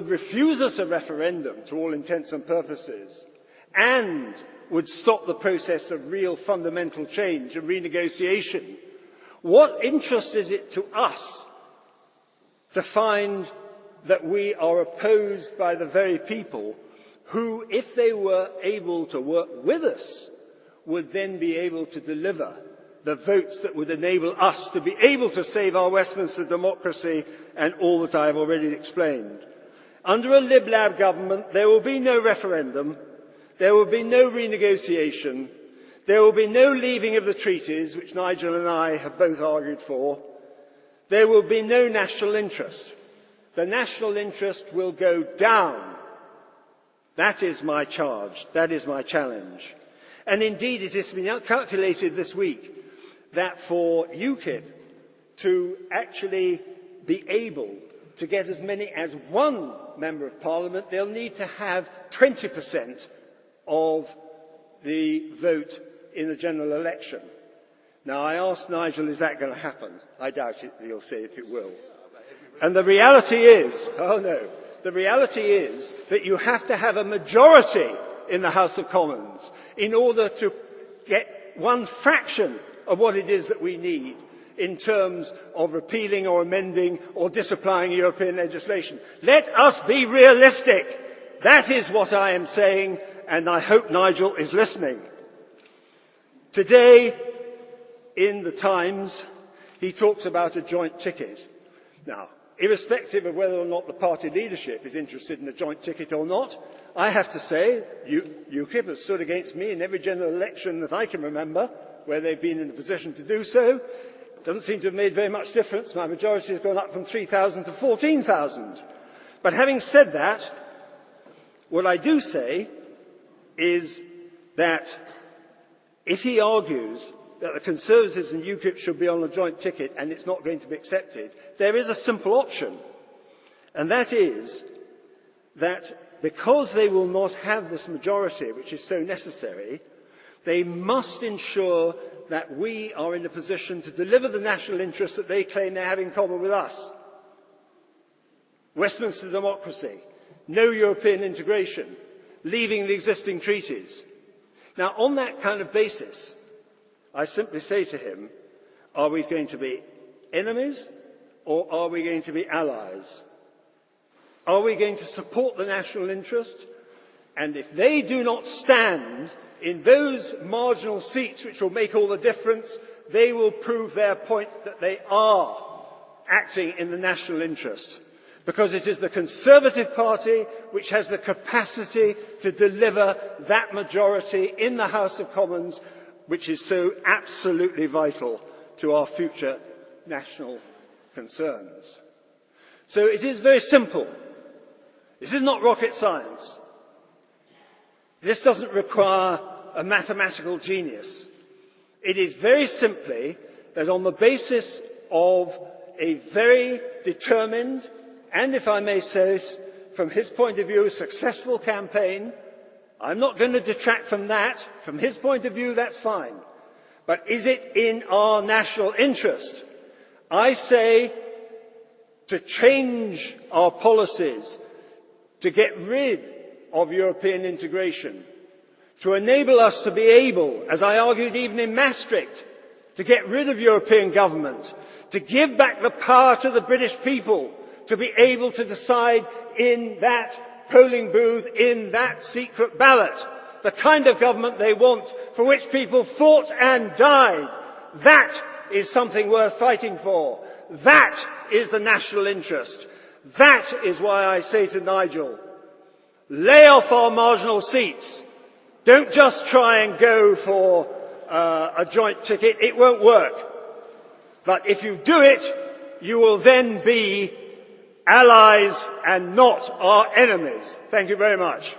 would refuse us a referendum to all intents and purposes and would stop the process of real fundamental change and renegotiation, what interest is it to us to find that we are opposed by the very people who, if they were able to work with us, would then be able to deliver the votes that would enable us to be able to save our Westminster democracy and all that I have already explained. Under a Lib Lab government, there will be no referendum, there will be no renegotiation, there will be no leaving of the treaties, which Nigel and I have both argued for. There will be no national interest. The national interest will go down. That is my charge. That is my challenge. And indeed, it has been calculated this week that for UKIP to actually be able to get as many as one Member of Parliament, they'll need to have 20% of the vote in the general election. Now, I asked Nigel, is that going to happen? I doubt it, he'll say if it will. And the reality is, the reality is that you have to have a majority in the House of Commons in order to get one fraction of what it is that we need in terms of repealing or amending or disapplying European legislation. Let us be realistic. That is what I am saying, and I hope Nigel is listening. Today, in the Times, he talks about a joint ticket. Now, irrespective of whether or not the party leadership is interested in a joint ticket or not, I have to say, UKIP has stood against me in every general election that I can remember, where they've been in a position to do so. It doesn't seem to have made very much difference. My majority has gone up from 3,000 to 14,000. But having said that, what I do say is that if he argues that the Conservatives and UKIP should be on a joint ticket and it's not going to be accepted, there is a simple option. And that is that because they will not have this majority, which is so necessary, they must ensure that we are in a position to deliver the national interests that they claim they have in common with us. Westminster democracy, no European integration, leaving the existing treaties. Now, on that kind of basis, I simply say to him, are we going to be enemies or are we going to be allies? Are we going to support the national interest? And if they do not stand in those marginal seats which will make all the difference, they will prove their point that they are acting in the national interest. Because it is the Conservative Party which has the capacity to deliver that majority in the House of Commons, which is so absolutely vital to our future national concerns. So it is very simple. This is not rocket science. This doesn't require a mathematical genius. It is very simply that on the basis of a very determined and, if I may say, from his point of view, a successful campaign, I'm not going to detract from that. From his point of view, that's fine. But is it in our national interest? I say to change our policies, to get rid of European integration, to enable us to be able, as I argued even in Maastricht, to get rid of European government, to give back the power to the British people, to be able to decide in that polling booth, in that secret ballot, the kind of government they want, for which people fought and died. That is something worth fighting for. That is the national interest. That is why I say to Nigel, lay off our marginal seats. Don't just try and go for a joint ticket. It won't work. But if you do it, you will then be allies and not our enemies. Thank you very much.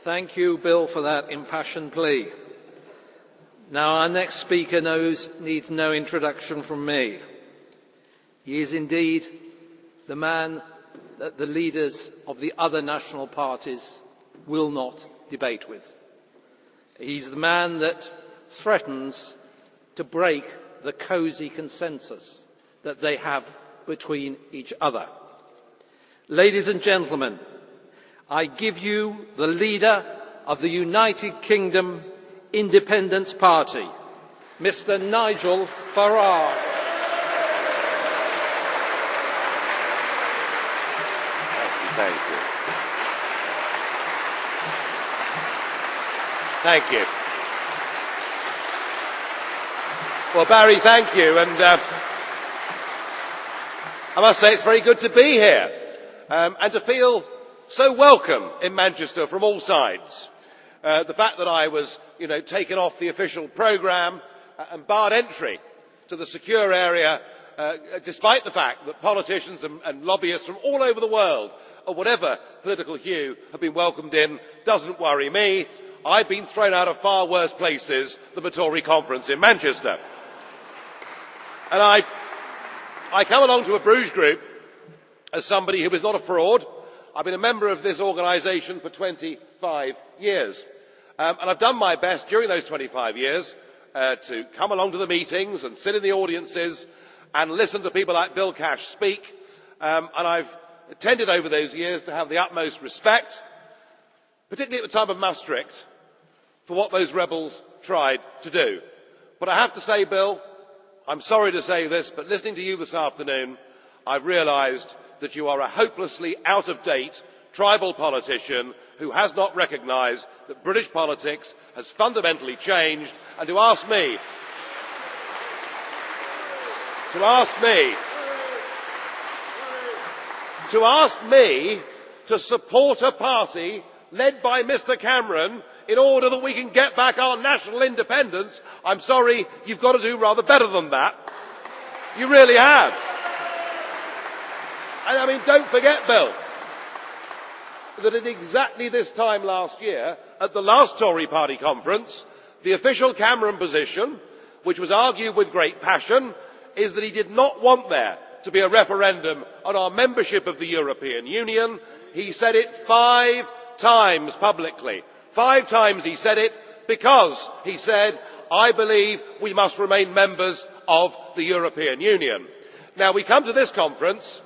Thank you, Bill, for that impassioned plea. Now, our next speaker needs no introduction from me. He is indeed the man that the leaders of the other national parties will not debate with. He's the man that threatens to break the cosy consensus that they have between each other. Ladies and gentlemen, I give you the leader of the United Kingdom Independence Party, Mr. Nigel Farage. Thank you. Thank you. Well, Barry, thank you. And I must say it's very good to be here and to feel so welcome in Manchester from all sides. The fact that I was, taken off the official programme and barred entry to the secure area, despite the fact that politicians and lobbyists from all over the world, of whatever political hue, have been welcomed in, doesn't worry me. I've been thrown out of far worse places than the Tory conference in Manchester. And I come along to a Bruges group as somebody who is not a fraud. I've been a member of this organisation for 25 years. And I've done my best during those 25 years to come along to the meetings and sit in the audiences and listen to people like Bill Cash speak. And I've tended over those years to have the utmost respect, particularly at the time of Maastricht, for what those rebels tried to do. But I have to say, Bill, I'm sorry to say this, but listening to you this afternoon, I've realised that you are a hopelessly out-of-date tribal politician who has not recognised that British politics has fundamentally changed, and to ask me to support a party led by Mr Cameron in order that we can get back our national independence, I'm sorry, you've got to do rather better than that. You really have. And I mean, don't forget, Bill, that at exactly this time last year, at the last Tory party conference, the official Cameron position, which was argued with great passion, is that he did not want there to be a referendum on our membership of the European Union. He said it 5 times publicly. 5 times he said it because he said, I believe we must remain members of the European Union. Now we come to this conference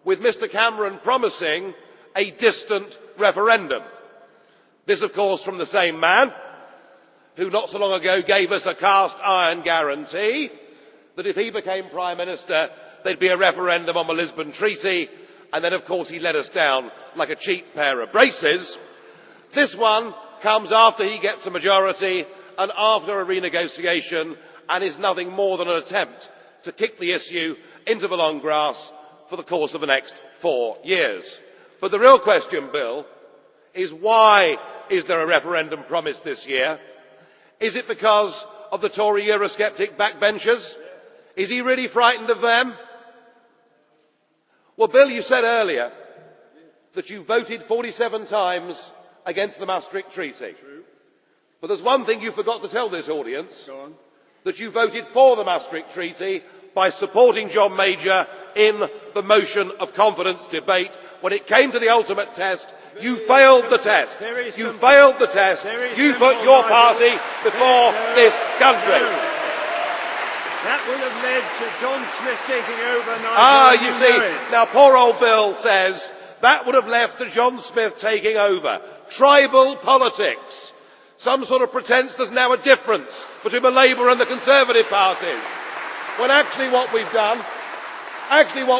with Mr Cameron promising a distant referendum. This, of course, from the same man who not so long ago gave us a cast iron guarantee that if he became Prime Minister, there'd be a referendum on the Lisbon Treaty, and then, of course, he let us down like a cheap pair of braces. This one comes after he gets a majority and after a renegotiation, and is nothing more than an attempt to kick the issue into the long grass for the course of the next 4 years. But the real question, Bill, is why is there a referendum promised this year? Is it because of the Tory Eurosceptic backbenchers? Is he really frightened of them? Well, Bill, you said earlier that you voted 47 times against the Maastricht Treaty. True. But there's one thing you forgot to tell this audience. Go on. That you voted for the Maastricht Treaty by supporting John Major in the motion of confidence debate. When it came to the ultimate test, you failed the test. You failed the test. You put your party before this country. No. That would have led to John Smith taking over. You see, now poor old Bill says that would have left to John Smith taking over. Tribal politics. Some sort of pretence there's now a difference between the Labour and the Conservative parties. When actually what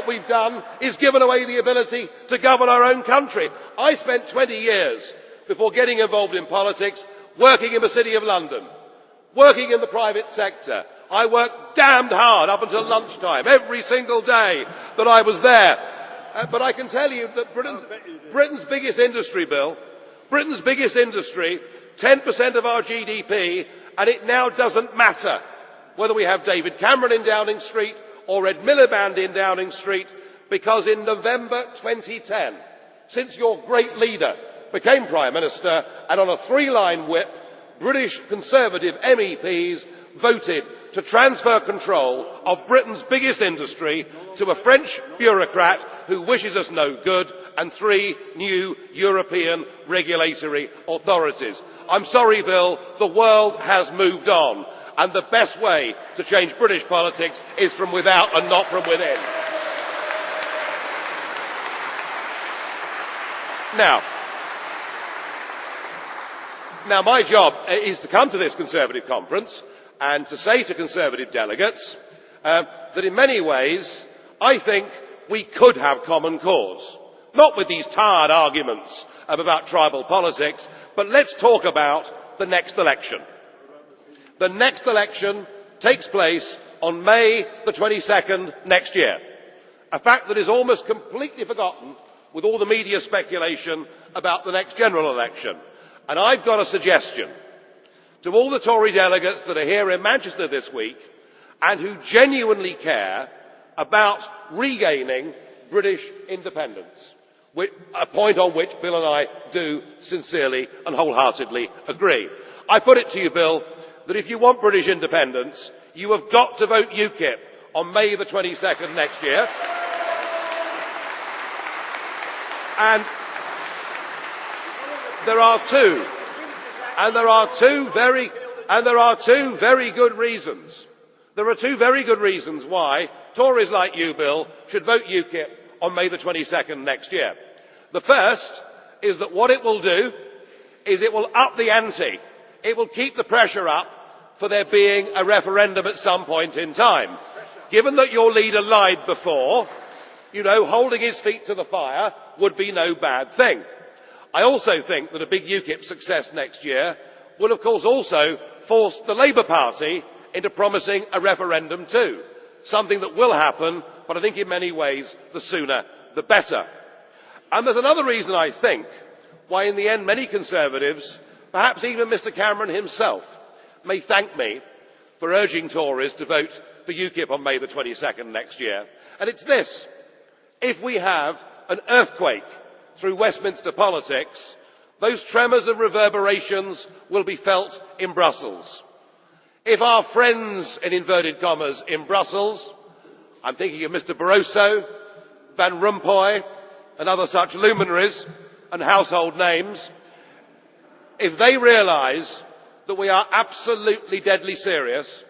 we've done is given away the ability to govern our own country. I spent 20 years before getting involved in politics working in the City of London, working in the private sector. I worked damned hard up until lunchtime every single day that I was there. But I can tell you that Britain's biggest industry, Bill, Britain's biggest industry, 10% of our GDP, and it now doesn't matter whether we have David Cameron in Downing Street or Ed Miliband in Downing Street, because in November 2010, since your great leader became Prime Minister, and on a 3-line whip, British Conservative MEPs voted to transfer control of Britain's biggest industry to a French bureaucrat who wishes us no good, and 3 new European regulatory authorities. I'm sorry, Bill, the world has moved on, and the best way to change British politics is from without and not from within. Now, my job is to come to this Conservative conference and to say to Conservative delegates that in many ways I think we could have common cause. Not with these tired arguments about tribal politics, but let's talk about the next election. The next election takes place on May the 22nd next year, a fact that is almost completely forgotten with all the media speculation about the next general election. And I've got a suggestion to all the Tory delegates that are here in Manchester this week and who genuinely care about regaining British independence, a point on which Bill and I do sincerely and wholeheartedly agree. I put it to you, Bill, that if you want British independence, you have got to vote UKIP on May the 22nd next year. And there are two very good reasons. There are 2 very good reasons why Tories like you, Bill, should vote UKIP on May the 22nd next year. The first is that what it will do is it will up the ante. It will keep the pressure up for there being a referendum at some point in time. Given that your leader lied before, holding his feet to the fire would be no bad thing. I also think that a big UKIP success next year will, of course, also force the Labour Party into promising a referendum too. Something that will happen, but I think in many ways the sooner the better. And there's another reason, I think, why in the end many Conservatives, perhaps even Mr Cameron himself, may thank me for urging Tories to vote for UKIP on May the 22nd next year. And it's this: if we have an earthquake through Westminster politics, those tremors and reverberations will be felt in Brussels. If our friends, in inverted commas, in Brussels, I'm thinking of Mr Barroso, Van Rompuy and other such luminaries and household names, if they realise that we are absolutely deadly serious,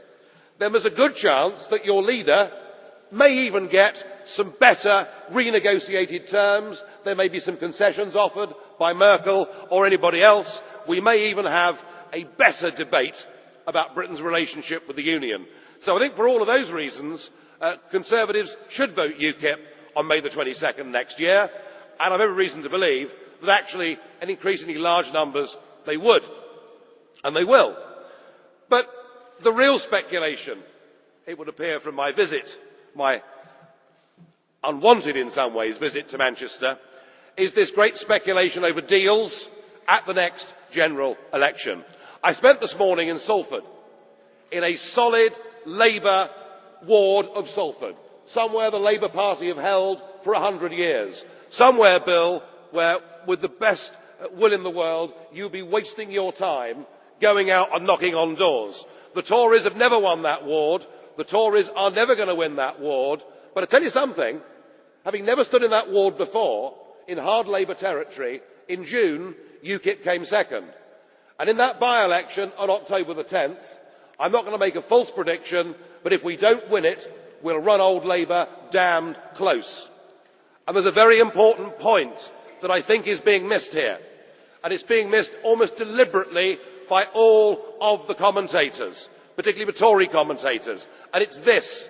then there's a good chance that your leader may even get some better renegotiated terms. There may be some concessions offered by Merkel or anybody else. We may even have a better debate about Britain's relationship with the Union. So I think for all of those reasons, Conservatives should vote UKIP on May the 22nd next year, and I have every reason to believe that actually in increasingly large numbers they would, and they will. But the real speculation, it would appear from my visit, my unwanted in some ways visit to Manchester, is this great speculation over deals at the next general election. I spent this morning in Salford, in a solid Labour ward of Salford, somewhere the Labour Party have held for 100 years, somewhere, Bill, where with the best will in the world you'll be wasting your time going out and knocking on doors. The Tories have never won that ward. The Tories are never going to win that ward. But I tell you something, having never stood in that ward before, in hard Labour territory, in June, UKIP came second. And in that by-election on October the 10th, I'm not going to make a false prediction, but if we don't win it, we'll run old Labour damned close. And there's a very important point that I think is being missed here. And it's being missed almost deliberately by all of the commentators, particularly the Tory commentators. And it's this: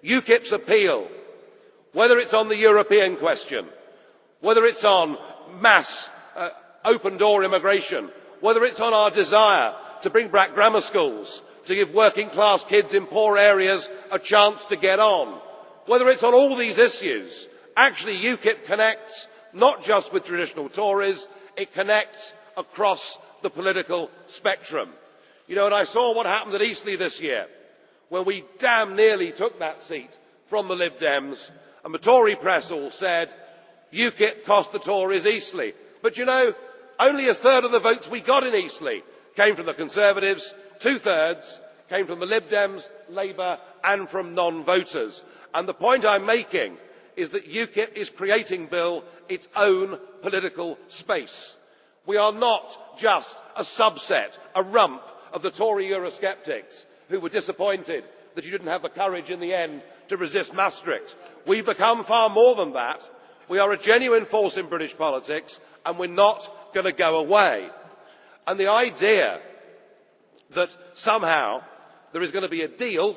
UKIP's appeal, whether it's on the European question, whether it's on mass open-door immigration, whether it's on our desire to bring back grammar schools, to give working-class kids in poor areas a chance to get on, whether it's on all these issues, actually UKIP connects not just with traditional Tories, it connects across the political spectrum. And I saw what happened at Eastleigh this year, when we damn nearly took that seat from the Lib Dems, and the Tory press all said, UKIP cost the Tories Eastleigh. But only a third of the votes we got in Eastleigh came from the Conservatives, 2/3 came from the Lib Dems, Labour and from non-voters. And the point I'm making is that UKIP is creating, Bill, its own political space. We are not just a subset, a rump of the Tory Eurosceptics who were disappointed that you didn't have the courage in the end to resist Maastricht. We've become far more than that. We are a genuine force in British politics, and we're not going to go away. And the idea that somehow there is going to be a deal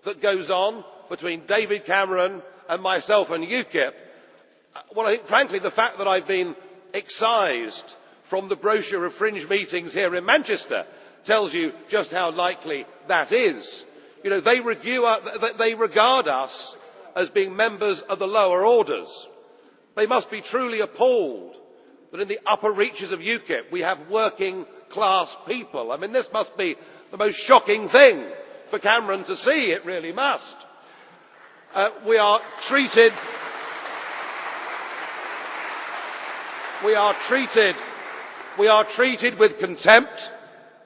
that goes on between David Cameron and myself and UKIP, well, I think, frankly, the fact that I've been excised from the brochure of fringe meetings here in Manchester tells you just how likely that is. You know, they regard us as being members of the lower orders. They must be truly appalled that in the upper reaches of UKIP we have working class people. I mean, this must be the most shocking thing for Cameron to see. It really must. We are treated with contempt,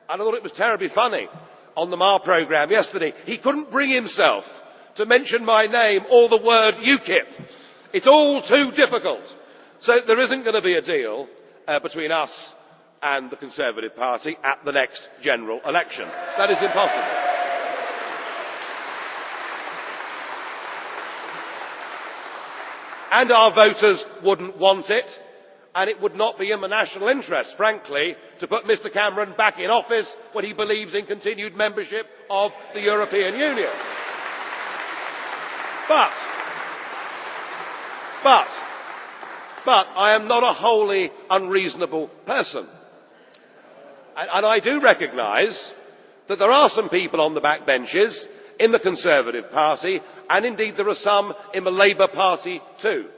and I thought it was terribly funny on the Marr programme yesterday. He couldn't bring himself to mention my name or the word UKIP. It's all too difficult. So there isn't going to be a deal between us and the Conservative Party at the next general election. That is impossible. And our voters wouldn't want it, and it would not be in the national interest, frankly, to put Mr Cameron back in office when he believes in continued membership of the European Union. But I am not a wholly unreasonable person. And I do recognise that there are some people on the backbenches in the Conservative Party, and indeed there are some in the Labour Party too,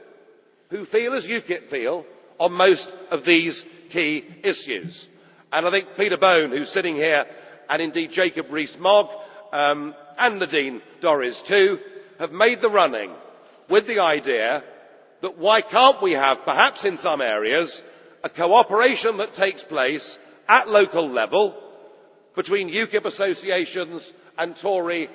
who feel as UKIP feel on most of these key issues. And I think Peter Bone, who's sitting here, and indeed Jacob Rees-Mogg and Nadine Dorries too, have made the running with the idea that why can't we have, perhaps in some areas, a cooperation that takes place at local level between UKIP associations and Tory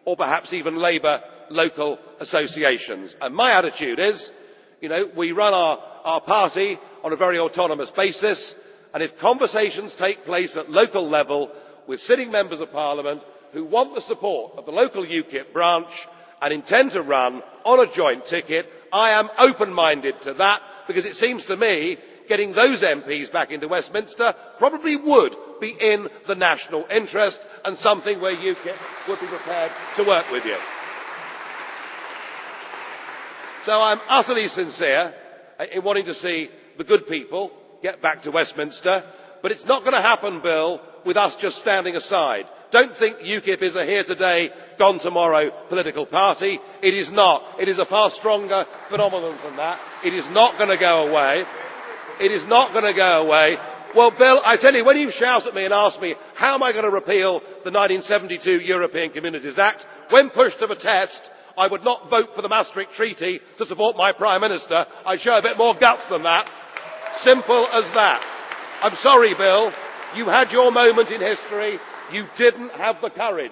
or perhaps even Labour local associations. And my attitude is, you know, we run our party on a very autonomous basis, and if conversations take place at local level with sitting members of Parliament who want the support of the local UKIP branch and intend to run on a joint ticket, I am open-minded to that, because it seems to me getting those MPs back into Westminster probably would be in the national interest, and something where UKIP would be prepared to work with you. So I'm utterly sincere in wanting to see the good people get back to Westminster, but it's not going to happen, Bill, with us just standing aside. Don't think UKIP is a here today, gone tomorrow political party. It is not. It is a far stronger phenomenon than that. It is not going to go away. It is not going to go away. Well, Bill, I tell you, when you shout at me and ask me how am I going to repeal the 1972 European Communities Act, when pushed to the test, I would not vote for the Maastricht Treaty to support my Prime Minister. I'd show a bit more guts than that. Simple as that. I'm sorry, Bill. You had your moment in history. You didn't have the courage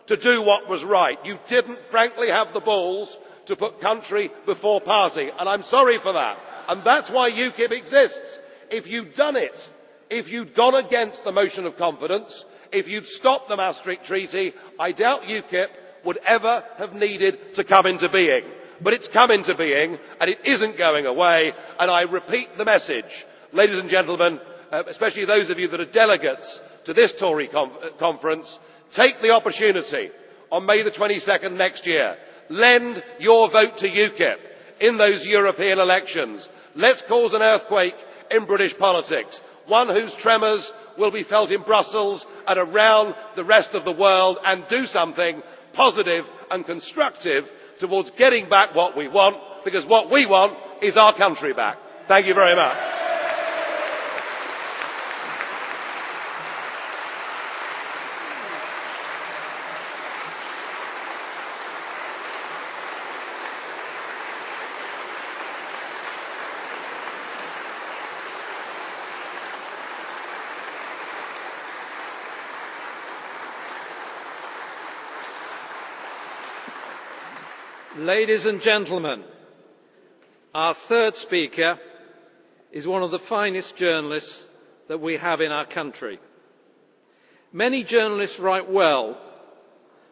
to do what was right. You didn't, frankly, have the balls to put country before party. And I'm sorry for that. And that's why UKIP exists. If you'd done it, if you'd gone against the motion of confidence, if you'd stopped the Maastricht Treaty, I doubt UKIP would ever have needed to come into being. But it's come into being, and it isn't going away. And I repeat the message, ladies and gentlemen, especially those of you that are delegates to this Tory conference, take the opportunity on May the 22nd next year. Lend your vote to UKIP in those European elections. Let's cause an earthquake in British politics, one whose tremors will be felt in Brussels and around the rest of the world, and do something positive and constructive towards getting back what we want, because what we want is our country back. Thank you very much. Ladies and gentlemen, Our third speaker is one of the finest journalists that we have in our country. Many journalists write well,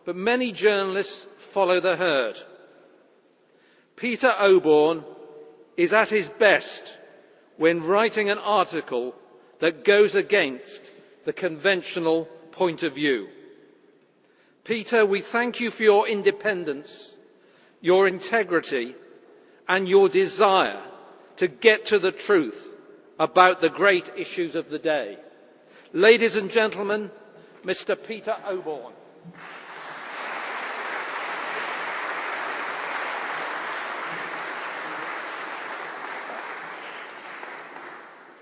but many journalists follow the herd. Peter Oborne is at his best when writing an article that goes against the conventional point of view. Peter, we thank you for your independence, your integrity, and your desire to get to the truth about the great issues of the day. Ladies and gentlemen, Mr. Peter Oborne.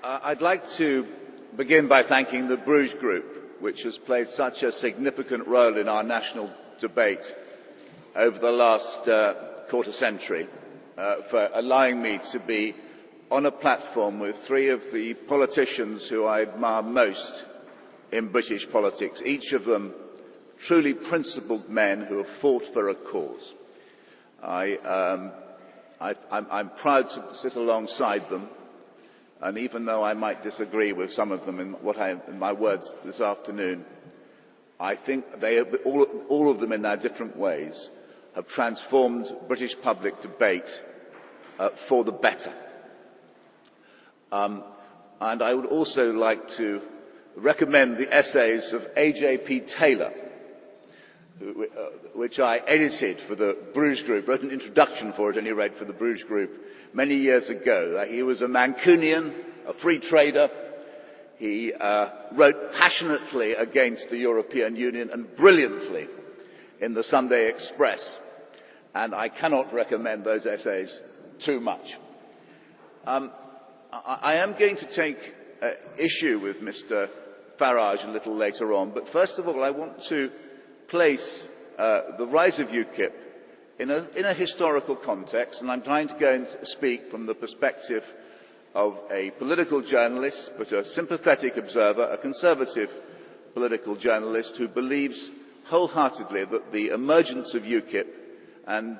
I'd like to begin by thanking the Bruges Group, which has played such a significant role in our national debate over the last quarter century, for allowing me to be on a platform with three of the politicians who I admire most in British politics, each of them truly principled men who have fought for a cause. I'm proud to sit alongside them, and even though I might disagree with some of them in my words this afternoon, I think they have, all of them in their different ways, have transformed British public debate for the better. And I would also like to recommend the essays of A.J.P. Taylor, which I edited for the Bruges Group, wrote an introduction for it, at any rate, for the Bruges Group many years ago. He was a Mancunian, a free trader. He wrote passionately against the European Union and brilliantly in the Sunday Express. And I cannot recommend those essays too much. I am going to take issue with Mr. Farage a little later on, but first of all I want to place the rise of UKIP in a historical context, and I'm trying to go and speak from the perspective of a political journalist, but a sympathetic observer, a conservative political journalist who believes wholeheartedly that the emergence of UKIP and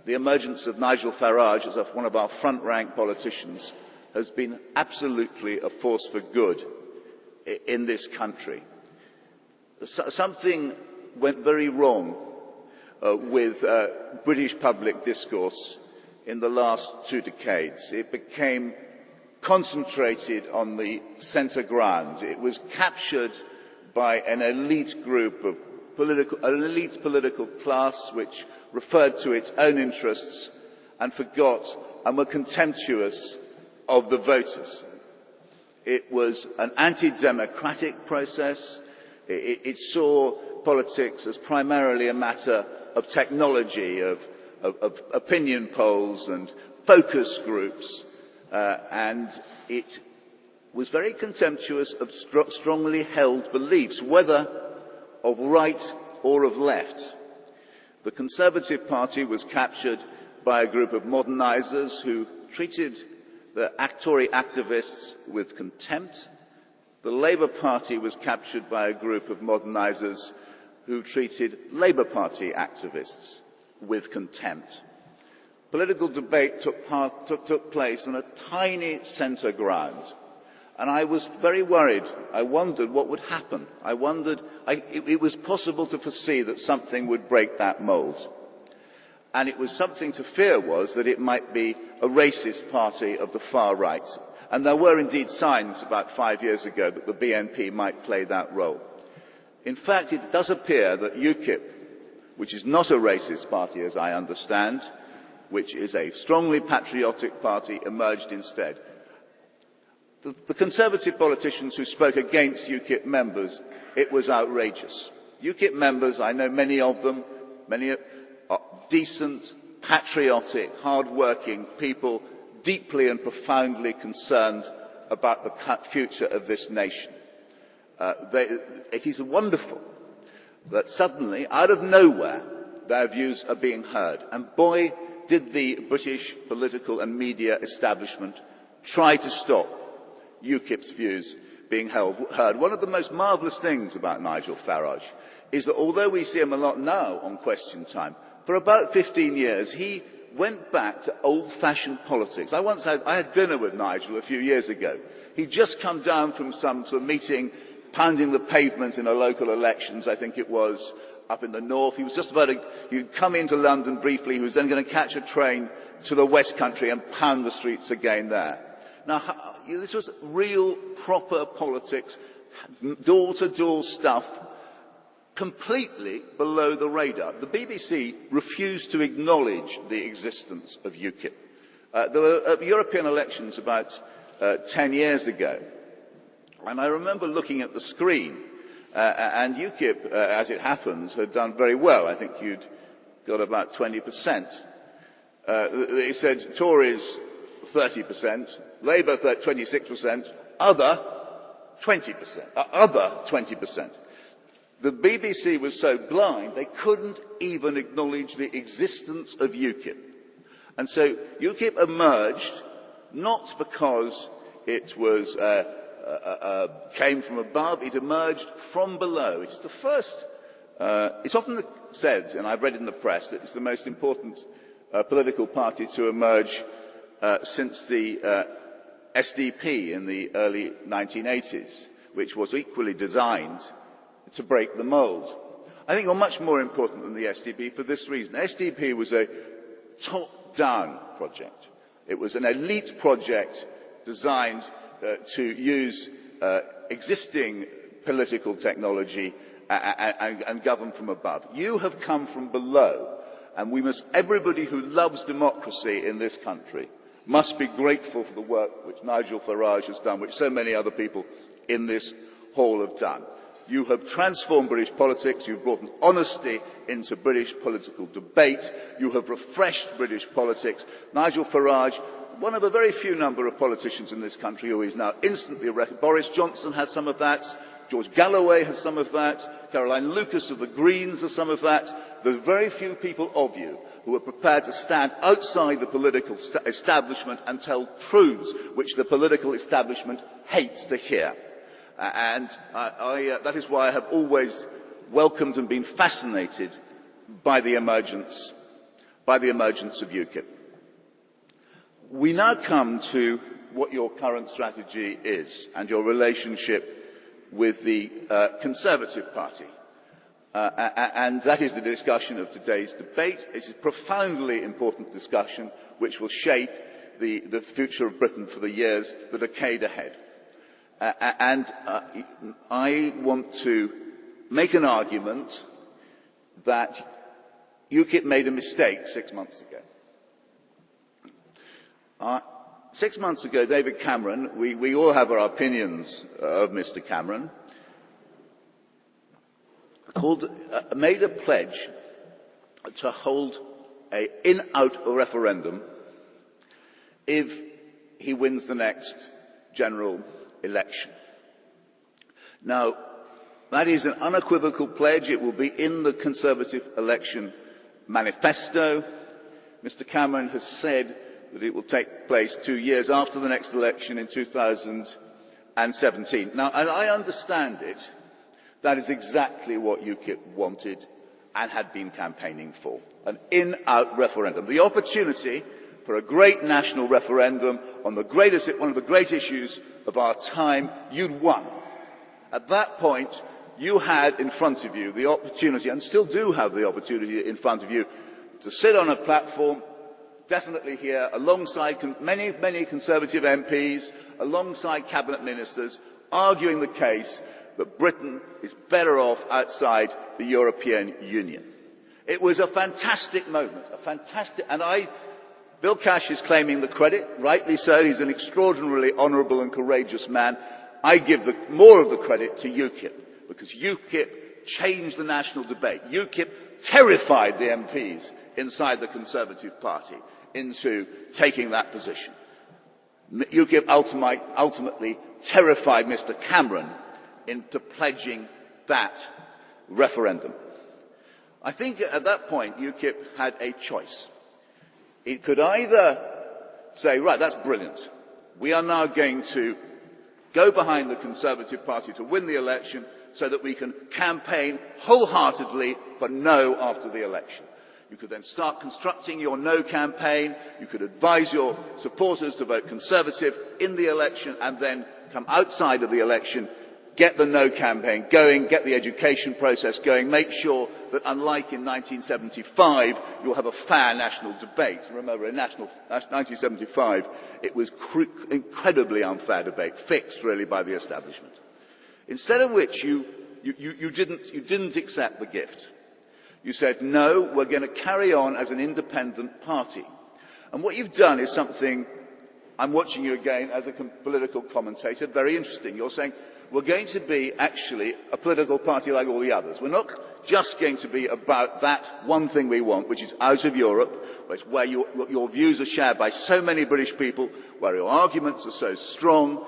the emergence of Nigel Farage as one of our front-rank politicians has been absolutely a force for good in this country. Something went very wrong with British public discourse in the last 2 decades. It became concentrated on the centre ground. It was captured by an elite group of an elite political class which referred to its own interests and forgot and were contemptuous of the voters. It was an anti-democratic process. It saw politics as primarily a matter of technology, of opinion polls and focus groups, and it was very contemptuous of strongly held beliefs, whether of right or of left. The Conservative Party was captured by a group of modernisers who treated the Tory activists with contempt. The Labour Party was captured by a group of modernisers who treated Labour Party activists with contempt. Political debate took place on a tiny centre ground, and I was very worried. I wondered what would happen. It was possible to foresee that something would break that mould. And it was something to fear was that it might be a racist party of the far right. And there were indeed signs about 5 years ago that the BNP might play that role. In fact, it does appear that UKIP, which is not a racist party as I understand, which is a strongly patriotic party, emerged instead. The Conservative politicians who spoke against UKIP members, it was outrageous. UKIP members, I know many of them, many are decent, patriotic, hard-working people, deeply and profoundly concerned about the future of this nation. It is wonderful that suddenly, out of nowhere, their views are being heard. And boy, did the British political and media establishment try to stop UKIP's views being heard. One of the most marvellous things about Nigel Farage is that although we see him a lot now on Question Time, for about 15 years he went back to old-fashioned politics. I had dinner with Nigel a few years ago. He'd just come down from some sort of meeting, pounding the pavement in a local elections, I think it was, up in the north. He was just about he'd come into London briefly. He was then going to catch a train to the West Country and pound the streets again there. Now, this was real, proper politics, door-to-door stuff, completely below the radar. The BBC refused to acknowledge the existence of UKIP. There were European elections about 10 years ago, and I remember looking at the screen, and UKIP, as it happens, had done very well. I think you'd got about 20%. They said Tories 30%, Labour 26%, other 20%. Other 20%. The BBC was so blind they couldn't even acknowledge the existence of UKIP. And so UKIP emerged not because it was came from above, it emerged from below. It is the first, it's often said, and I've read in the press, that it's the most important political party to emerge since the SDP in the early 1980s, which was equally designed to break the mould. I think you're much more important than the SDP for this reason. SDP was a top-down project. It was an elite project designed to use existing political technology and govern from above. You have come from below, and everybody who loves democracy in this country must be grateful for the work which Nigel Farage has done, which so many other people in this hall have done. You have transformed British politics, you've brought an honesty into British political debate, you have refreshed British politics. Nigel Farage, one of a very few number of politicians in this country who is now instantly recognized. Boris Johnson has some of that, George Galloway has some of that, Caroline Lucas of the Greens has some of that. There's very few people of you who are prepared to stand outside the political establishment and tell truths which the political establishment hates to hear. And that is why I have always welcomed and been fascinated by the emergence of UKIP. We now come to what your current strategy is and your relationship with the Conservative Party. And that is the discussion of today's debate. It is a profoundly important discussion which will shape the future of Britain for the decade ahead. And I want to make an argument that UKIP made a mistake 6 months ago. 6 months ago, David Cameron, we all have our opinions of Mr. Cameron, made a pledge to hold an in-out referendum if he wins the next general election. Now, that is an unequivocal pledge. It will be in the Conservative election manifesto. Mr. Cameron has said that it will take place 2 years after the next election in 2017. Now, as I understand it, that is exactly what UKIP wanted and had been campaigning for. An in-out referendum. The opportunity for a great national referendum on one of the great issues of our time. You'd won. At that point, you had in front of you the opportunity, and still do have the opportunity in front of you, to sit on a platform, definitely here, alongside many Conservative MPs, alongside cabinet ministers, arguing the case that Britain is better off outside the European Union. It was a fantastic moment, Bill Cash is claiming the credit, rightly so. He's an extraordinarily honourable and courageous man. I give more of the credit to UKIP, because UKIP changed the national debate. UKIP terrified the MPs inside the Conservative Party into taking that position. UKIP ultimately terrified Mr. Cameron into pledging that referendum. I think at that point UKIP had a choice. It could either say, right, that's brilliant. We are now going to go behind the Conservative Party to win the election so that we can campaign wholeheartedly for no after the election. You could then start constructing your no campaign. You could advise your supporters to vote Conservative in the election and then come outside of the election, get the no campaign going, get the education process going, make sure that unlike in 1975, you'll have a fair national debate. Remember, in 1975, it was incredibly unfair debate, fixed really by the establishment. Instead of which you didn't accept the gift. You said, no, we're going to carry on as an independent party. And what you've done is something, I'm watching you again as a political commentator, very interesting. You're saying, we're going to be actually a political party like all the others. We're not just going to be about that one thing we want, which is out of Europe, where your views are shared by so many British people, where your arguments are so strong.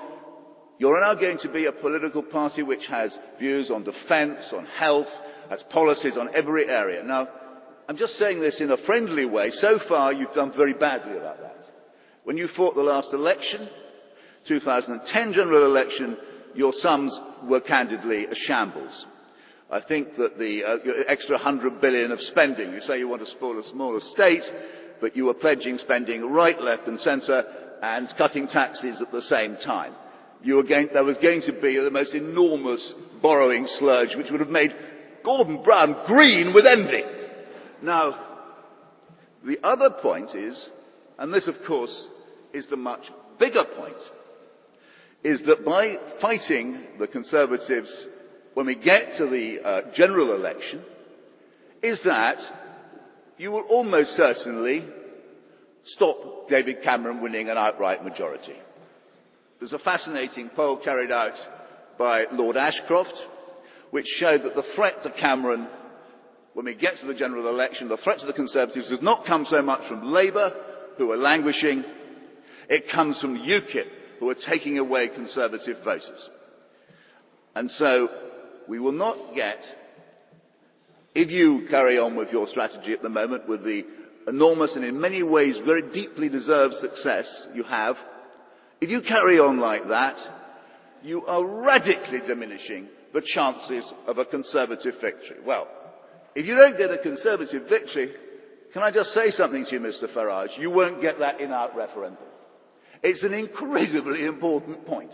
You're now going to be a political party which has views on defence, on health, has policies on every area. Now, I'm just saying this in a friendly way. So far, you've done very badly about that. When you fought the last election, 2010 general election, your sums were candidly a shambles. I think that the extra 100 billion of spending, you say you want a smaller state, but you were pledging spending right, left and centre and cutting taxes at the same time. There was going to be the most enormous borrowing sludge which would have made Gordon Brown green with envy. Now, the other point is, and this of course is the much bigger point, is that by fighting the Conservatives when we get to the general election, is that you will almost certainly stop David Cameron winning an outright majority. There's a fascinating poll carried out by Lord Ashcroft, which showed that the threat to Cameron, when we get to the general election, the threat to the Conservatives does not come so much from Labour, who are languishing, it comes from UKIP, who are taking away Conservative voters. And so, we will not get, if you carry on with your strategy at the moment, with the enormous and in many ways very deeply deserved success you have, if you carry on like that, you are radically diminishing the chances of a Conservative victory. Well, if you don't get a Conservative victory, can I just say something to you, Mr. Farage? You won't get that in-out referendum. It's an incredibly important point.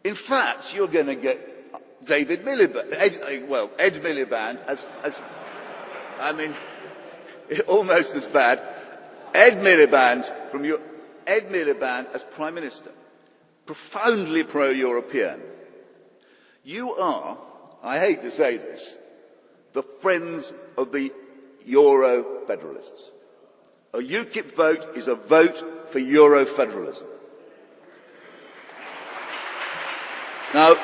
In fact, you're going to get Ed Miliband almost as bad. Ed Miliband as Prime Minister, profoundly pro-European. You are, I hate to say this, the friends of the Euro-federalists. A UKIP vote is a vote for Euro-federalism. Now,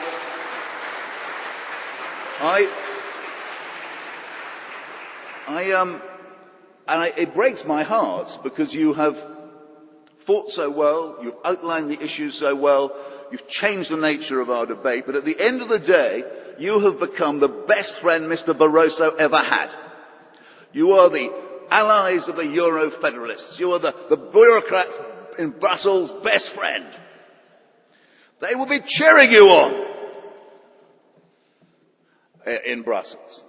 it breaks my heart because you have fought so well, you've outlined the issues so well, you've changed the nature of our debate, but at the end of the day, you have become the best friend Mr. Barroso ever had. You are the allies of the Euro-federalists. You are the bureaucrats in Brussels' best friend. They will be cheering you on in Brussels.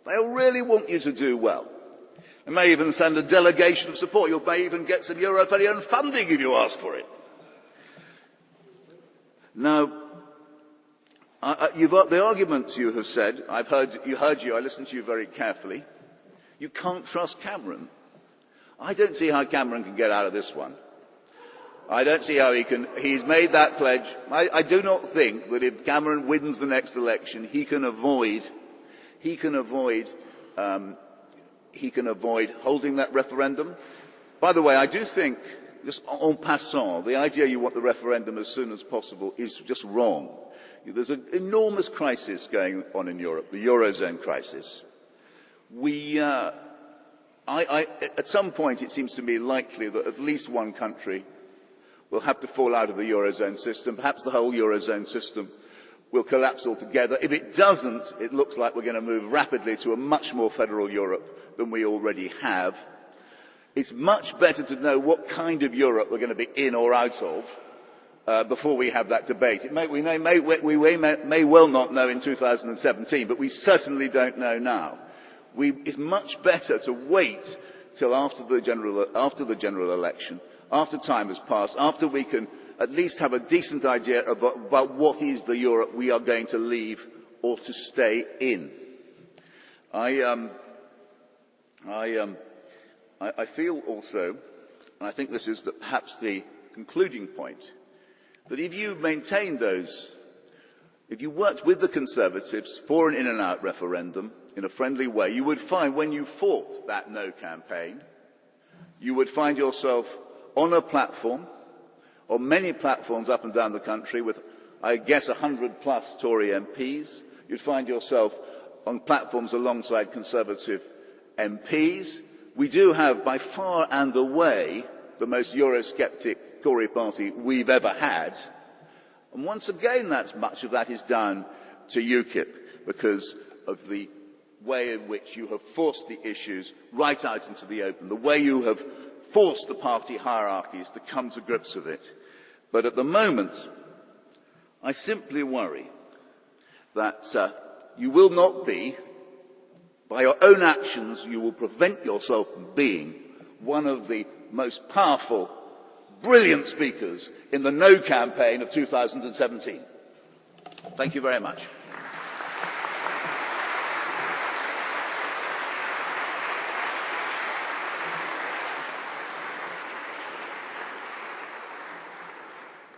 They'll really want you to do well. They may even send a delegation of support. You may even get some European funding if you ask for it. Now, the arguments you have said, I listened to you very carefully. You can't trust Cameron. I don't see how Cameron can get out of this one. I don't see how he's made that pledge. I do not think that if Cameron wins the next election, he can avoid holding that referendum. By the way, I do think, just en passant, the idea you want the referendum as soon as possible is just wrong. There's an enormous crisis going on in Europe, the Eurozone crisis. At some point it seems to me likely that at least one country will have to fall out of the Eurozone system. Perhaps the whole Eurozone system will collapse altogether. If it doesn't, it looks like we're going to move rapidly to a much more federal Europe than we already have. It's much better to know what kind of Europe we're going to be in or out of before we have that debate. We may well not know in 2017, but we certainly don't know now. It's much better to wait till after the general election, after time has passed, after we can at least have a decent idea about what is the Europe we are going to leave or to stay in. I feel also, and I think this is perhaps the concluding point, that if you maintain those, if you worked with the Conservatives for an in and out referendum in a friendly way, you would find when you fought that no campaign, you would find yourself on a platform, or many platforms up and down the country with, I guess, 100 plus Tory MPs. You'd find yourself on platforms alongside Conservative MPs. We do have, by far and away, the most Eurosceptic Tory party we've ever had. And once again, much of that is down to UKIP, because of the way in which you have forced the issues right out into the open, the way you have forced the party hierarchies to come to grips with it. But at the moment, I simply worry that you will not be, by your own actions, you will prevent yourself from being one of the most powerful, brilliant speakers in the No campaign of 2017. Thank you very much.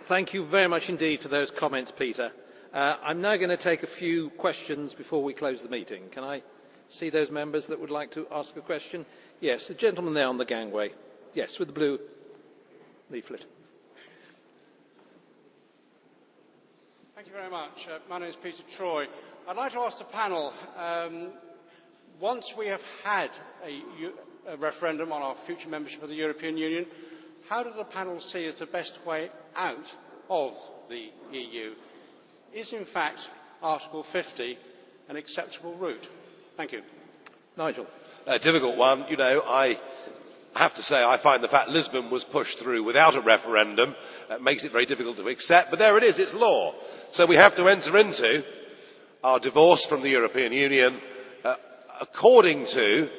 Thank you very much indeed for those comments, Peter. I'm now going to take a few questions before we close the meeting. Can I see those members that would like to ask a question? Yes, the gentleman there on the gangway. Yes, with the blue leaflet. Thank you very much. My name is Peter Troy. I'd like to ask the panel, once we have had a referendum on our future membership of the European Union, how does the panel see as the best way out of the EU? Is in fact Article 50 an acceptable route? Thank you. Nigel. A difficult one. You know, I have to say I find the fact Lisbon was pushed through without a referendum makes it very difficult to accept, but there it is, it's law. So we have to enter into our divorce from the European Union according to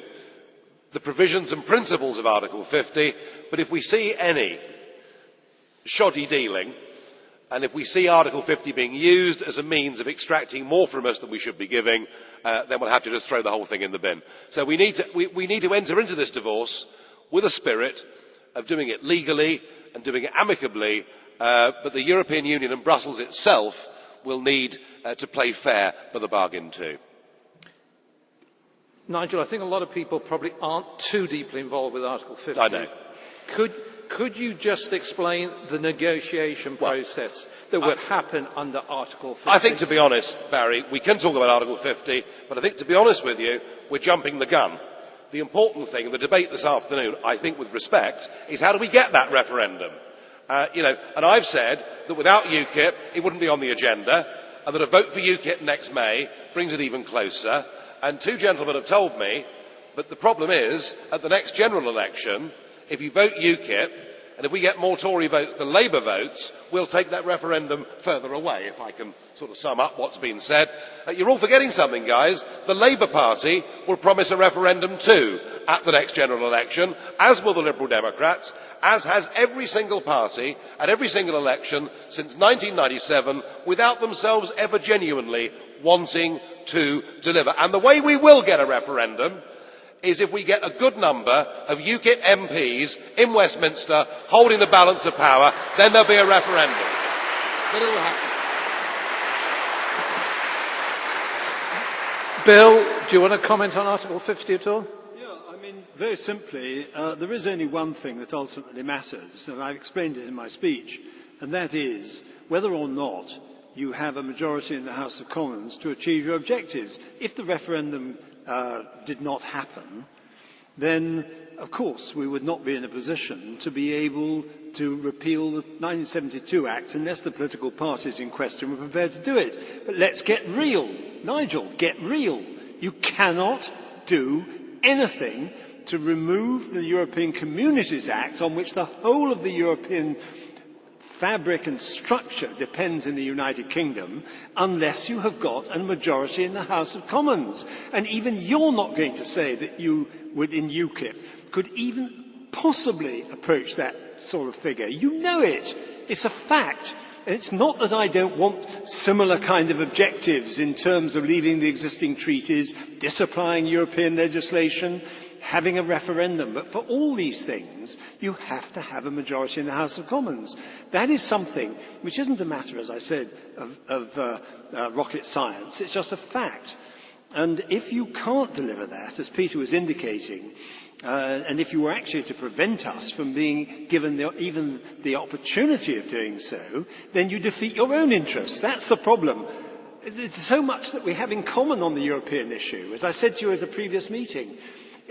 the provisions and principles of Article 50, but if we see any shoddy dealing, and if we see Article 50 being used as a means of extracting more from us than we should be giving, then we'll have to just throw the whole thing in the bin. So we need to enter into this divorce with a spirit of doing it legally and doing it amicably, but the European Union and Brussels itself will need to play fair for the bargain too. Nigel, I think a lot of people probably aren't too deeply involved with Article 50. I know. Could you just explain the negotiation process that would happen under Article 50? I think, to be honest, Barry, we can talk about Article 50, but I think, to be honest with you, we're jumping the gun. The important thing in the debate this afternoon, I think with respect, is how do we get that referendum? And I've said that without UKIP, it wouldn't be on the agenda, and that a vote for UKIP next May brings it even closer. And two gentlemen have told me that the problem is, at the next general election, if you vote UKIP, and if we get more Tory votes than Labour votes, we'll take that referendum further away, if I can sort of sum up what's been said. You're all forgetting something, guys. The Labour Party will promise a referendum too at the next general election, as will the Liberal Democrats, as has every single party at every single election since 1997, without themselves ever genuinely wanting to deliver. And the way we will get a referendum is if we get a good number of UKIP MPs in Westminster holding the balance of power, then there'll be a referendum. But it'll happen. Bill, do you want to comment on Article 50 at all? Yeah, I mean, very simply, there is only one thing that ultimately matters, and I've explained it in my speech, and that is whether or not you have a majority in the House of Commons to achieve your objectives. If the referendum did not happen, then of course we would not be in a position to be able to repeal the 1972 Act unless the political parties in question were prepared to do it. But let's get real. Nigel, get real. You cannot do anything to remove the European Communities Act on which the whole of the European fabric and structure depends in the United Kingdom unless you have got a majority in the House of Commons. And even you're not going to say that you would, in UKIP, could even possibly approach that sort of figure. You know it. It's a fact. And it's not that I don't want similar kind of objectives in terms of leaving the existing treaties, disapplying European legislation, having a referendum. But for all these things, you have to have a majority in the House of Commons. That is something which isn't a matter, as I said, of rocket science. It's just a fact. And if you can't deliver that, as Peter was indicating, and if you were actually to prevent us from being given even the opportunity of doing so, then you defeat your own interests. That's the problem. There's so much that we have in common on the European issue. As I said to you at a previous meeting,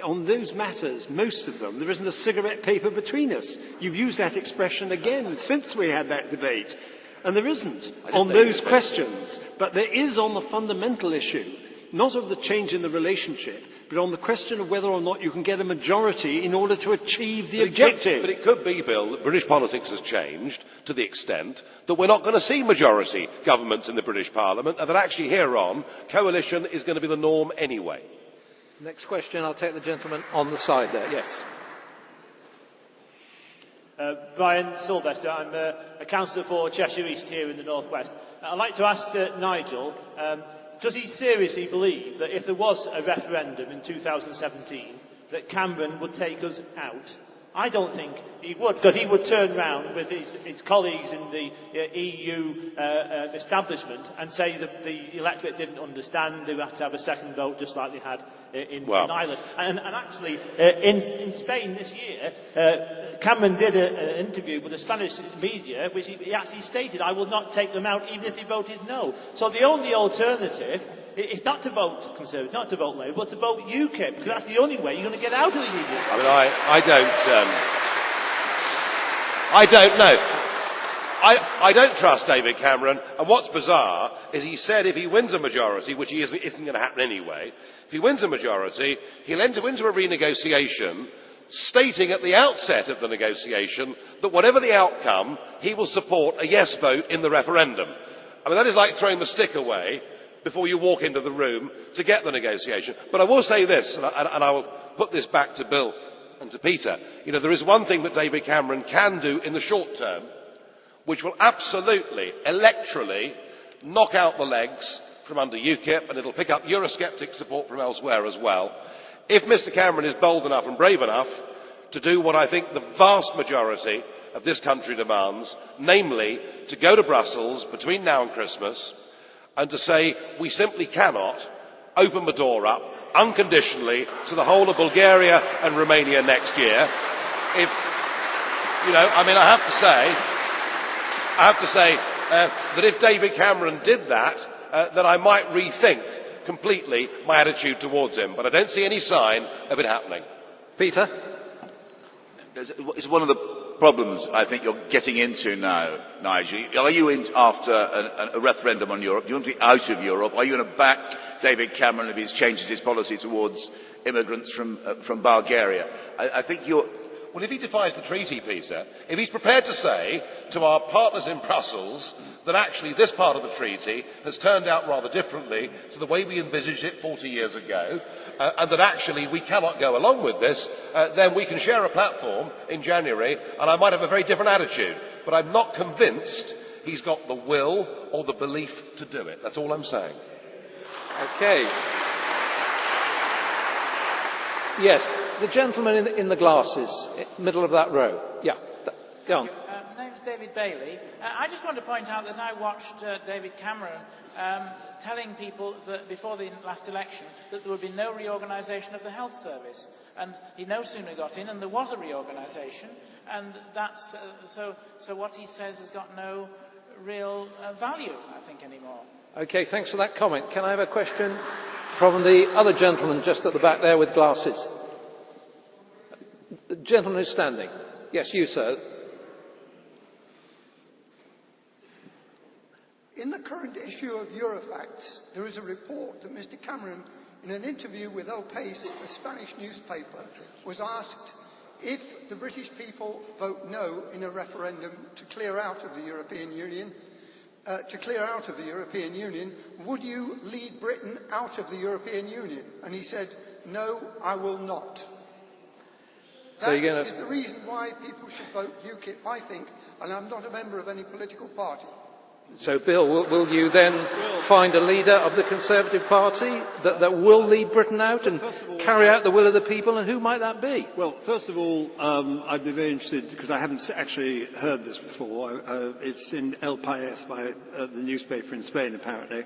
on those matters, most of them, there isn't a cigarette paper between us. You've used that expression again since we had that debate. And there isn't on those questions. But there is on the fundamental issue, not of the change in the relationship, but on the question of whether or not you can get a majority in order to achieve the objective. But it could be, Bill, that British politics has changed to the extent that we're not going to see majority governments in the British Parliament, and that actually here on, coalition is going to be the norm anyway. Next question, I'll take the gentleman on the side there. Yes. Brian Sylvester, I'm a councillor for Cheshire East here in the North West. I'd like to ask Nigel, does he seriously believe that if there was a referendum in 2017 that Cameron would take us out? I don't think he would, because he would turn round with his colleagues in the EU establishment and say that the electorate didn't understand, they would have to have a second vote just like they had in Ireland. And actually, in Spain this year, Cameron did an interview with the Spanish media, which he actually stated, I will not take them out even if they voted no. So the only alternative is not to vote Conservative, not to vote Labour, but to vote UKIP, because that's the only way you're going to get out of the union. I mean, I don't know. I don't trust David Cameron, and what's bizarre is he said if he wins a majority, which he isn't going to happen anyway, if he wins a majority, he'll enter into a renegotiation stating at the outset of the negotiation that whatever the outcome, he will support a yes vote in the referendum. I mean, that is like throwing the stick away before you walk into the room to get the negotiation. But I will say this, and I will put this back to Bill and to Peter. You know, there is one thing that David Cameron can do in the short term, which will absolutely, electorally, knock out the legs from under UKIP, and it'll pick up Eurosceptic support from elsewhere as well. If Mr Cameron is bold enough and brave enough to do what I think the vast majority of this country demands, namely to go to Brussels between now and Christmas and to say we simply cannot open the door up unconditionally to the whole of Bulgaria and Romania next year. I have to say that if David Cameron did that, then I might rethink completely my attitude towards him. But I don't see any sign of it happening. Peter? It's one of the problems I think you're getting into now, Nigel. Are you in after a referendum on Europe? Do you want to be out of Europe? Are you going to back David Cameron if he changes his policy towards immigrants from Bulgaria? I think you're... Well, if he defies the treaty, Peter, if he's prepared to say to our partners in Brussels that actually this part of the treaty has turned out rather differently to the way we envisaged it 40 years ago, and that actually we cannot go along with this, then we can share a platform in January, and I might have a very different attitude. But I'm not convinced he's got the will or the belief to do it. That's all I'm saying. Okay. Yes, the gentleman in the glasses, middle of that row. Yeah, go on. My name's David Bailey. I just want to point out that I watched David Cameron telling people that before the last election that there would be no reorganisation of the health service. And he no sooner got in and there was a reorganisation, and that's so what he says has got no real value, I think, anymore. Okay, thanks for that comment. Can I have a question from the other gentleman just at the back there with glasses? The gentleman who's standing. Yes, you, sir. In the current issue of Eurofacts, there is a report that Mr Cameron, in an interview with El País, a Spanish newspaper, was asked if the British people vote no in a referendum to clear out of the European Union, would you lead Britain out of the European Union? And he said, no, I will not. That is the reason why people should vote UKIP, I think, and I'm not a member of any political party. So, Bill, will you then find a leader of the Conservative Party that will lead Britain out and carry out the will of the people, and who might that be? Well, first of all, I'd be very interested, because I haven't actually heard this before. It's in El País by the newspaper in Spain, apparently.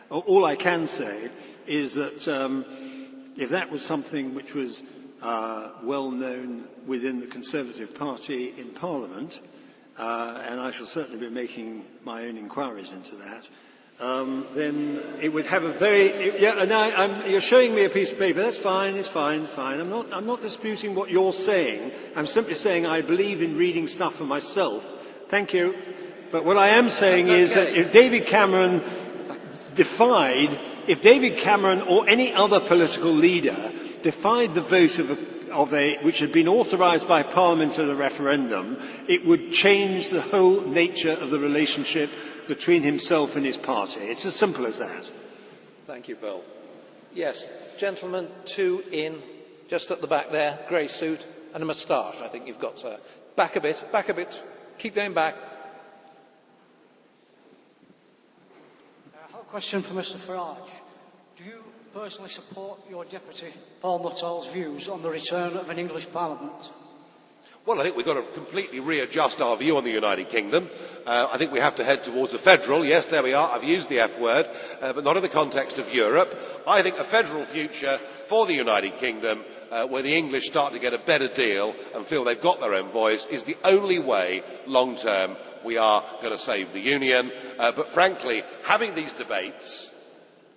All I can say is that if that was something which was well known within the Conservative Party in Parliament, and I shall certainly be making my own inquiries into that, then it would have a very... you're showing me a piece of paper. That's fine, it's fine. I'm not disputing what you're saying. I'm simply saying I believe in reading stuff for myself. Thank you. But what I am saying is that if David Cameron or any other political leader defied the vote which had been authorised by Parliament at a referendum, it would change the whole nature of the relationship between himself and his party. It's as simple as that. Thank you, Bill. Yes, gentleman, two in, just at the back there, grey suit and a moustache, I think you've got, sir. Back a bit. Keep going back. I have a question for Mr Farage. Do you personally support your deputy, Paul Nuttall's views on the return of an English Parliament? Well, I think we've got to completely readjust our view on the United Kingdom. I think we have to head towards a federal. Yes, there we are. I've used the F word, but not in the context of Europe. I think a federal future for the United Kingdom, where the English start to get a better deal and feel they've got their own voice, is the only way, long term, we are going to save the Union. But frankly, having these debates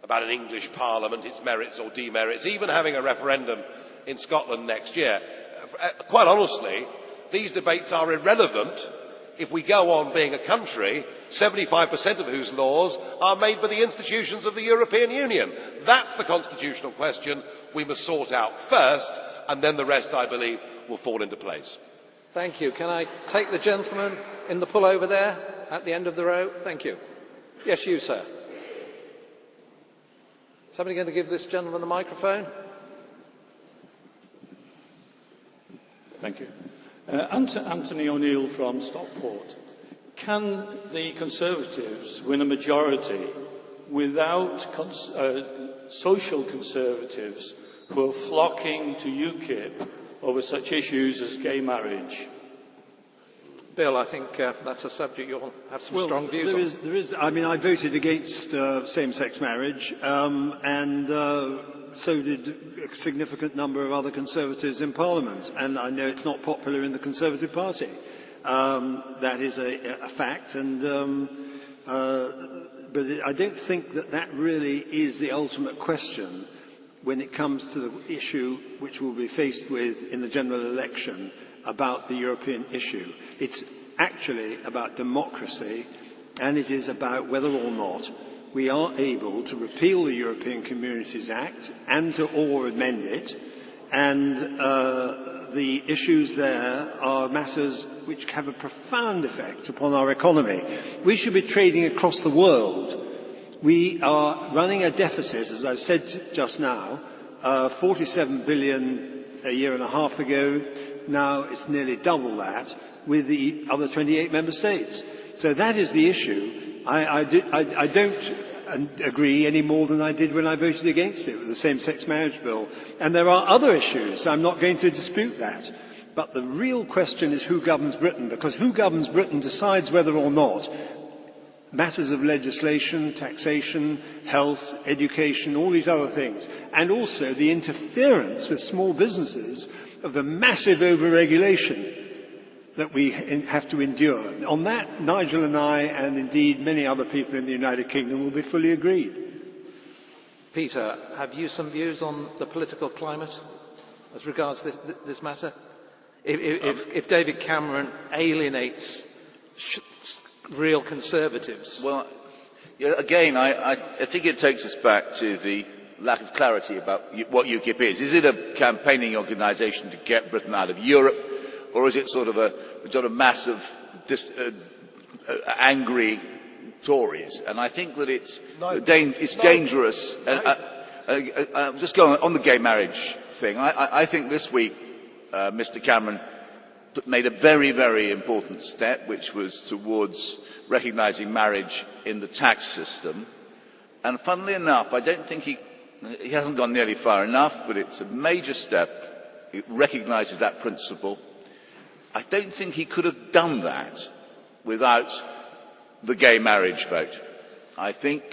about an English Parliament, its merits or demerits, even having a referendum in Scotland next year, quite honestly, these debates are irrelevant if we go on being a country 75% of whose laws are made by the institutions of the European Union. That's the constitutional question we must sort out first, and then the rest, I believe, will fall into place. Thank you. Can I take the gentleman in the pullover there at the end of the row? Thank you. Yes, you, sir. Somebody going to give this gentleman the microphone? Thank you. Anthony O'Neill from Stockport. Can the Conservatives win a majority without social Conservatives who are flocking to UKIP over such issues as gay marriage? Bill, I think that's a subject you'll have some strong views on. There is. I mean, I voted against same-sex marriage, and so did a significant number of other Conservatives in Parliament. And I know it's not popular in the Conservative Party. That is a fact, but I don't think that really is the ultimate question when it comes to the issue which we'll be faced with in the general election about the European issue. It's actually about democracy, and it is about whether or not we are able to repeal the European Communities Act and or amend it, and the issues there are matters which have a profound effect upon our economy. We should be trading across the world. We are running a deficit, as I've said just now, 47 billion a year and a half ago. Now it's nearly double that with the other 28 member states. So that is the issue. I don't agree any more than I did when I voted against it with the same-sex marriage bill. And there are other issues. I'm not going to dispute that. But the real question is who governs Britain, because who governs Britain decides whether or not matters of legislation, taxation, health, education, all these other things, and also the interference with small businesses of the massive over-regulation that we have to endure. On that, Nigel and I, and indeed many other people in the United Kingdom, will be fully agreed. Peter, have you some views on the political climate as regards this matter? If David Cameron alienates real Conservatives? Well, again, I think it takes us back to the lack of clarity about what UKIP is. Is it a campaigning organisation to get Britain out of Europe, or is it sort of a mass of angry Tories? And I think that it's dangerous. Just going on the gay marriage thing, I think this week Mr Cameron made a very, very important step, which was towards recognising marriage in the tax system. And funnily enough, I don't think he hasn't gone nearly far enough, but it's a major step. It recognises that principle. I don't think he could have done that without the gay marriage vote. I think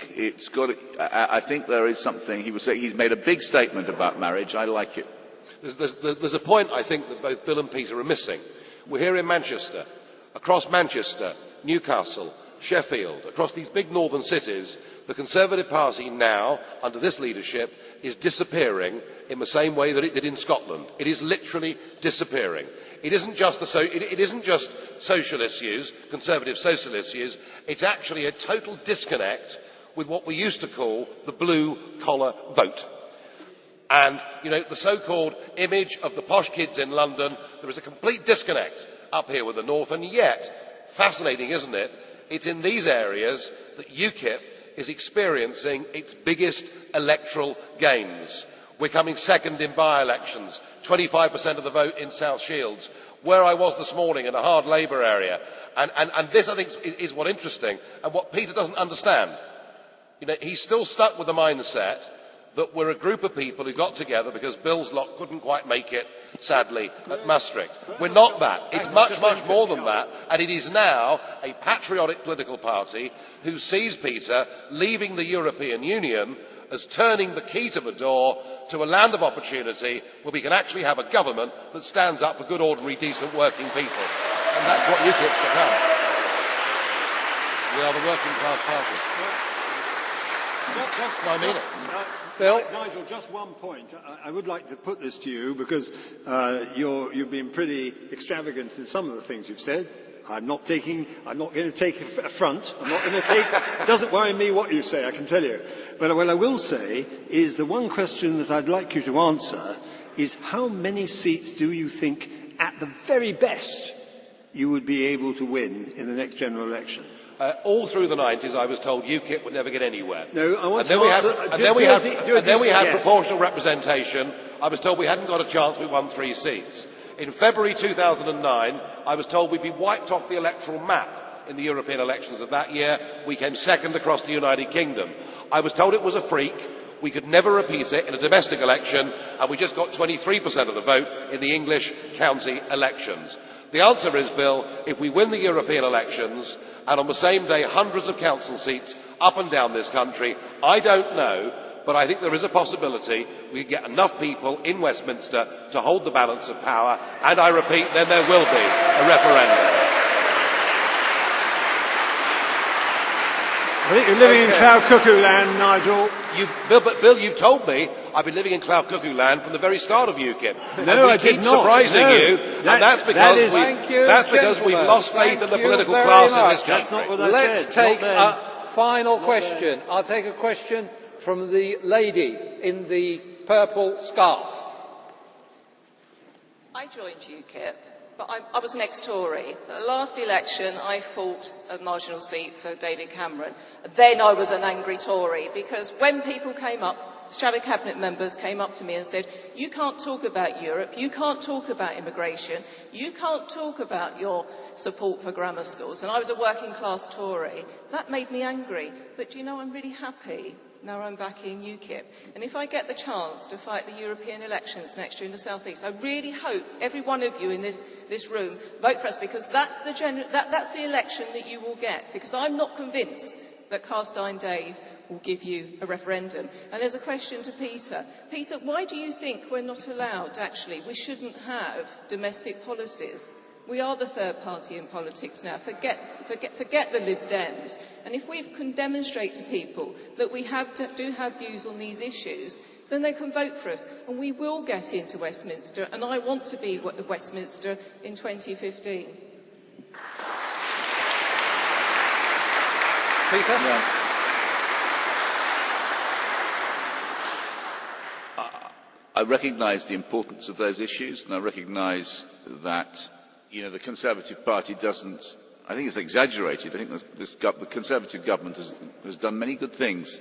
I think there is something he was saying. He's made a big statement about marriage. I like it. There's a point I think that both Bill and Peter are missing. We're here in Manchester, across Manchester, Newcastle, Sheffield, across these big northern cities. The Conservative Party now, under this leadership, is disappearing in the same way that it did in Scotland. It is literally disappearing. It isn't just social issues, conservative social issues. It's actually a total disconnect with what we used to call the blue collar vote. And, the so-called image of the posh kids in London, there is a complete disconnect up here with the North, and yet, fascinating, isn't it? It's in these areas that UKIP is experiencing its biggest electoral gains. We're coming second in by-elections, 25% of the vote in South Shields, where I was this morning in a hard Labour area. And this, I think, is what's interesting, and what Peter doesn't understand. He's still stuck with the mindset that we're a group of people who got together because Bill's lot couldn't quite make it, sadly, at Maastricht. We're not that. It's much, much more than that. And it is now a patriotic political party who sees Peter leaving the European Union as turning the key to the door to a land of opportunity where we can actually have a government that stands up for good, ordinary, decent working people. And that's what UKIP's become. We are the working class party. Bill? Nigel, just one point. I would like to put this to you because you've been pretty extravagant in some of the things you've said. I'm not going to take affront. It doesn't worry me what you say, I can tell you. But what I will say is the one question that I'd like you to answer is how many seats do you think, at the very best, you would be able to win in the next general election? All through the 90s, I was told UKIP would never get anywhere. No, I want and to answer. then we had proportional representation. I was told we hadn't got a chance. We won 3 seats. In February 2009, I was told we'd be wiped off the electoral map in the European elections of that year. We came second across the United Kingdom. I was told it was a freak. We could never repeat it in a domestic election, and we just got 23% of the vote in the English county elections. The answer is, Bill, if we win the European elections, and on the same day hundreds of council seats up and down this country, I don't know, but I think there is a possibility we get enough people in Westminster to hold the balance of power, and I repeat, then there will be a referendum. I think you're living in cloud cuckoo land, Nigel. Bill, you've told me I've been living in cloud cuckoo land from the very start of UKIP. No, I did not. Keep surprising you, and that's because we've lost faith in the political class in this country. That's not what I Let's said. take a final question. I'll take a question from the lady in the purple scarf. I joined UKIP, but I was an ex-Tory. At the last election, I fought a marginal seat for David Cameron. Then I was an angry Tory, because when people came up, shadow cabinet members came up to me and said, you can't talk about Europe, you can't talk about immigration, you can't talk about your support for grammar schools. And I was a working class Tory. That made me angry. But do you know, I'm really happy now I'm back in UKIP. And if I get the chance to fight the European elections next year in the South East, I really hope every one of you in this room vote for us, because that's the election that you will get. Because I'm not convinced that Carstine Dave will give you a referendum. And there's a question to Peter. Peter, why do you think we're not allowed, actually, we shouldn't have domestic policies? We are the third party in politics now. Forget the Lib Dems. And if we can demonstrate to people that we do have views on these issues, then they can vote for us. And we will get into Westminster. And I want to be at Westminster in 2015. Peter? Yeah. I recognise the importance of those issues, and I recognise that the Conservative Party doesn't. I think it's exaggerated. I think the Conservative government has done many good things,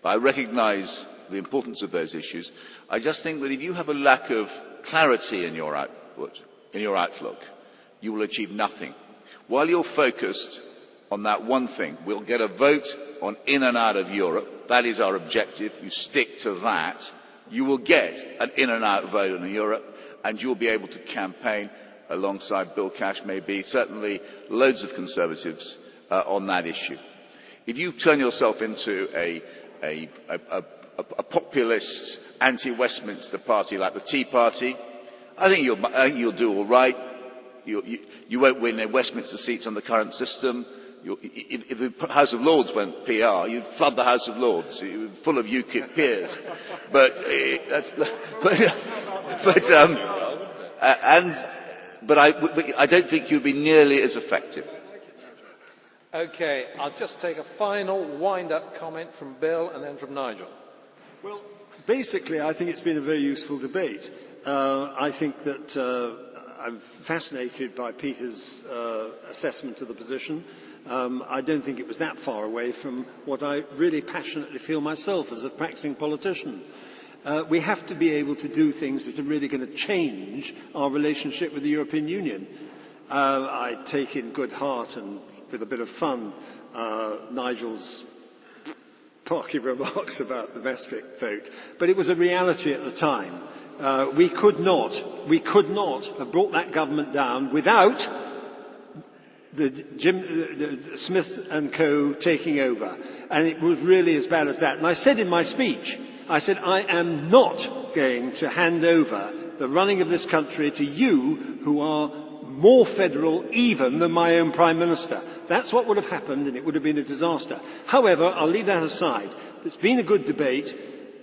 but I recognise the importance of those issues. I just think that if you have a lack of clarity in your outlook, you will achieve nothing. While you're focused on that one thing, we'll get a vote on in and out of Europe. That is our objective. You stick to that. You will get an in and out vote in Europe, and you'll be able to campaign alongside Bill Cash, maybe, certainly loads of Conservatives on that issue. If you turn yourself into a populist anti-Westminster party like the Tea Party, I think you'll do all right. You won't win any Westminster seats on the current system. If the House of Lords went PR, you'd flood the House of Lords, full of UKIP peers. But I don't think you'd be nearly as effective. Okay, I'll just take a final wind-up comment from Bill and then from Nigel. Well, basically, I think it's been a very useful debate. I think that I'm fascinated by Peter's assessment of the position. I don't think it was that far away from what I really passionately feel myself as a practicing politician. We have to be able to do things that are really going to change our relationship with the European Union. I take in good heart and with a bit of fun Nigel's parky remarks about the Maastricht vote, but it was a reality at the time. We could not have brought that government down without the Smith and Co taking over, and it was really as bad as that. And I said in my speech, I said, I am not going to hand over the running of this country to you, who are more federal even than my own Prime Minister. That's what would have happened, and it would have been a disaster. However, I'll leave that aside. It's been a good debate.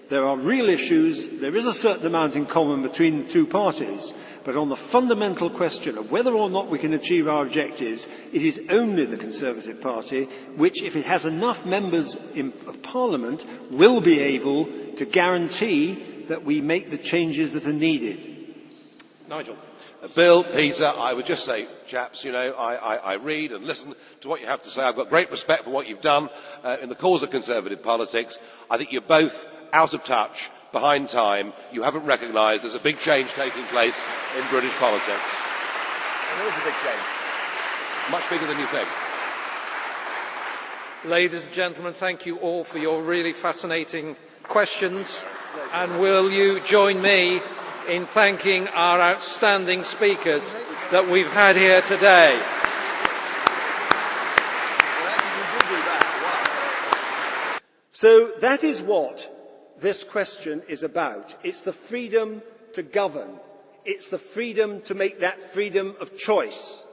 There are real issues. There is a certain amount in common between the two parties. But on the fundamental question of whether or not we can achieve our objectives, it is only the Conservative Party which, if it has enough members of Parliament, will be able to guarantee that we make the changes that are needed. Nigel. Bill, Peter, I would just say, chaps, I read and listen to what you have to say. I've got great respect for what you've done in the cause of Conservative politics. I think you're both out of touch, behind time. You haven't recognised there's a big change taking place in British politics. And there is a big change. Much bigger than you think. Ladies and gentlemen, thank you all for your really fascinating questions. And will you join me in thanking our outstanding speakers that we've had here today? So that is what this question is about. It's the freedom to govern. It's the freedom to make that freedom of choice.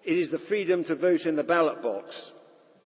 It is the freedom to vote in the ballot box.